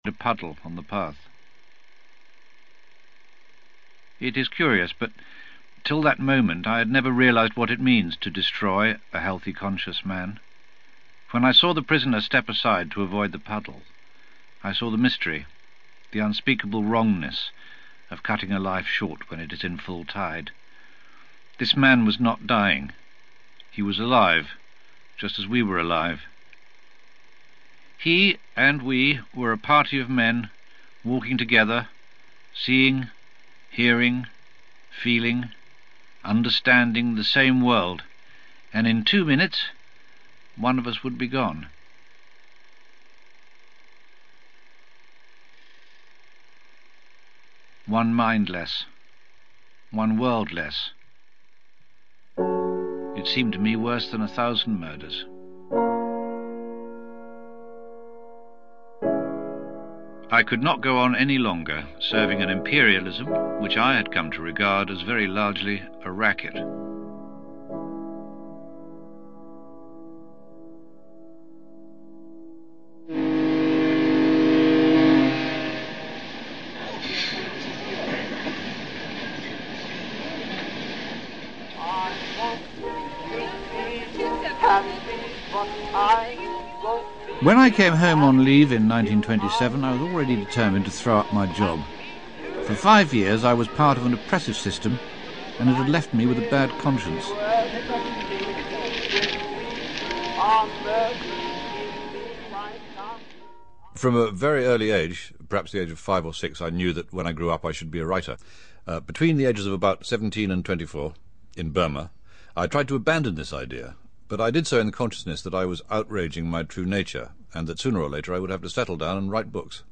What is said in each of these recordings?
a puddle on the path. It is curious, but till that moment I had never realized what it means to destroy a healthy, conscious man. When I saw the prisoner step aside to avoid the puddle, I saw the mystery, the unspeakable wrongness of cutting a life short when it is in full tide. This man was not dying. He was alive, just as we were alive. He and we were a party of men walking together, seeing, hearing, feeling, understanding the same world, and in 2 minutes one of us would be gone. One mind less, one world less. It seemed to me worse than 1,000 murders. I could not go on any longer serving an imperialism which I had come to regard as very largely a racket. When I came home on leave in 1927, I was already determined to throw up my job. For 5 years I was part of an oppressive system, and it had left me with a bad conscience. From a very early age, perhaps the age of 5 or 6, I knew that when I grew up I should be a writer. Between the ages of about 17 and 24, in Burma, I tried to abandon this idea. But I did so in the consciousness that I was outraging my true nature, and that sooner or later I would have to settle down and write books.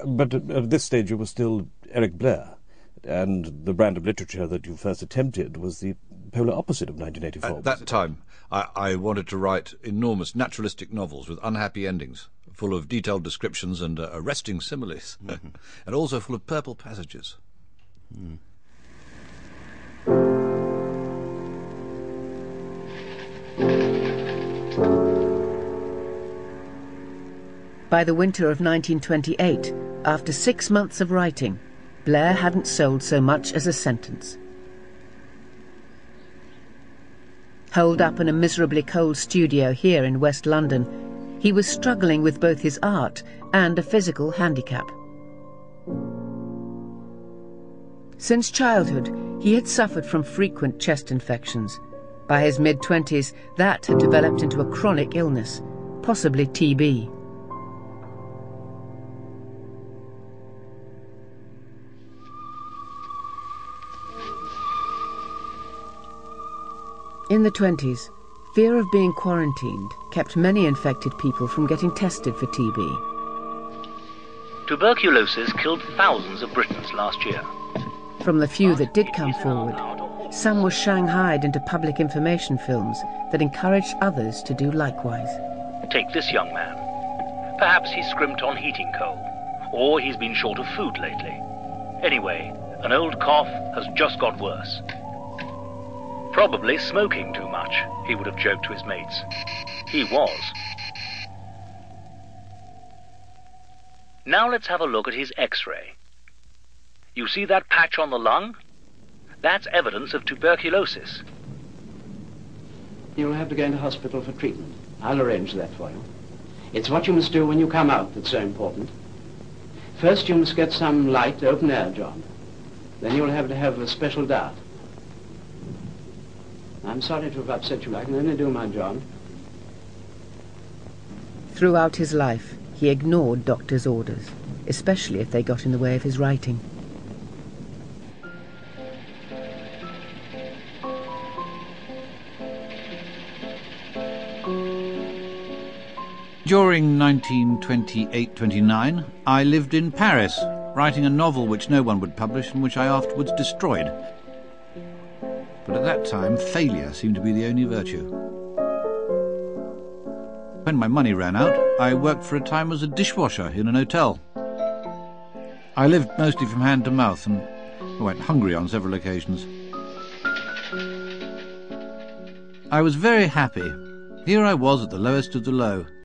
But at this stage you were still Eric Blair, and the brand of literature that you first attempted was the polar opposite of 1984. At that time, I wanted to write enormous naturalistic novels with unhappy endings, full of detailed descriptions and arresting similes, and also full of purple passages. Mm. By the winter of 1928, after 6 months of writing, Blair hadn't sold so much as a sentence. Holed up in a miserably cold studio here in West London, he was struggling with both his art and a physical handicap. Since childhood, he had suffered from frequent chest infections. By his mid-20s, that had developed into a chronic illness, possibly TB. In the 20s, fear of being quarantined kept many infected people from getting tested for TB. Tuberculosis killed thousands of Britons last year. From the few that did come forward, some were shanghaied into public information films that encouraged others to do likewise. Take this young man. Perhaps he's scrimped on heating coal, or he's been short of food lately. Anyway, an old cough has just got worse. Probably smoking too much, he would have joked to his mates. He was. Now let's have a look at his X-ray. You see that patch on the lung? That's evidence of tuberculosis. You'll have to go into hospital for treatment. I'll arrange that for you. It's what you must do when you come out that's so important. First you must get some light, open-air job. Then you'll have to have a special diet. I'm sorry to have upset you. I can only do my job. Throughout his life, he ignored doctors' orders, especially if they got in the way of his writing. During 1928-29, I lived in Paris, writing a novel which no one would publish and which I afterwards destroyed. But at that time, failure seemed to be the only virtue. When my money ran out, I worked for a time as a dishwasher in an hotel. I lived mostly from hand to mouth and went hungry on several occasions. I was very happy. Here I was at the lowest of the low.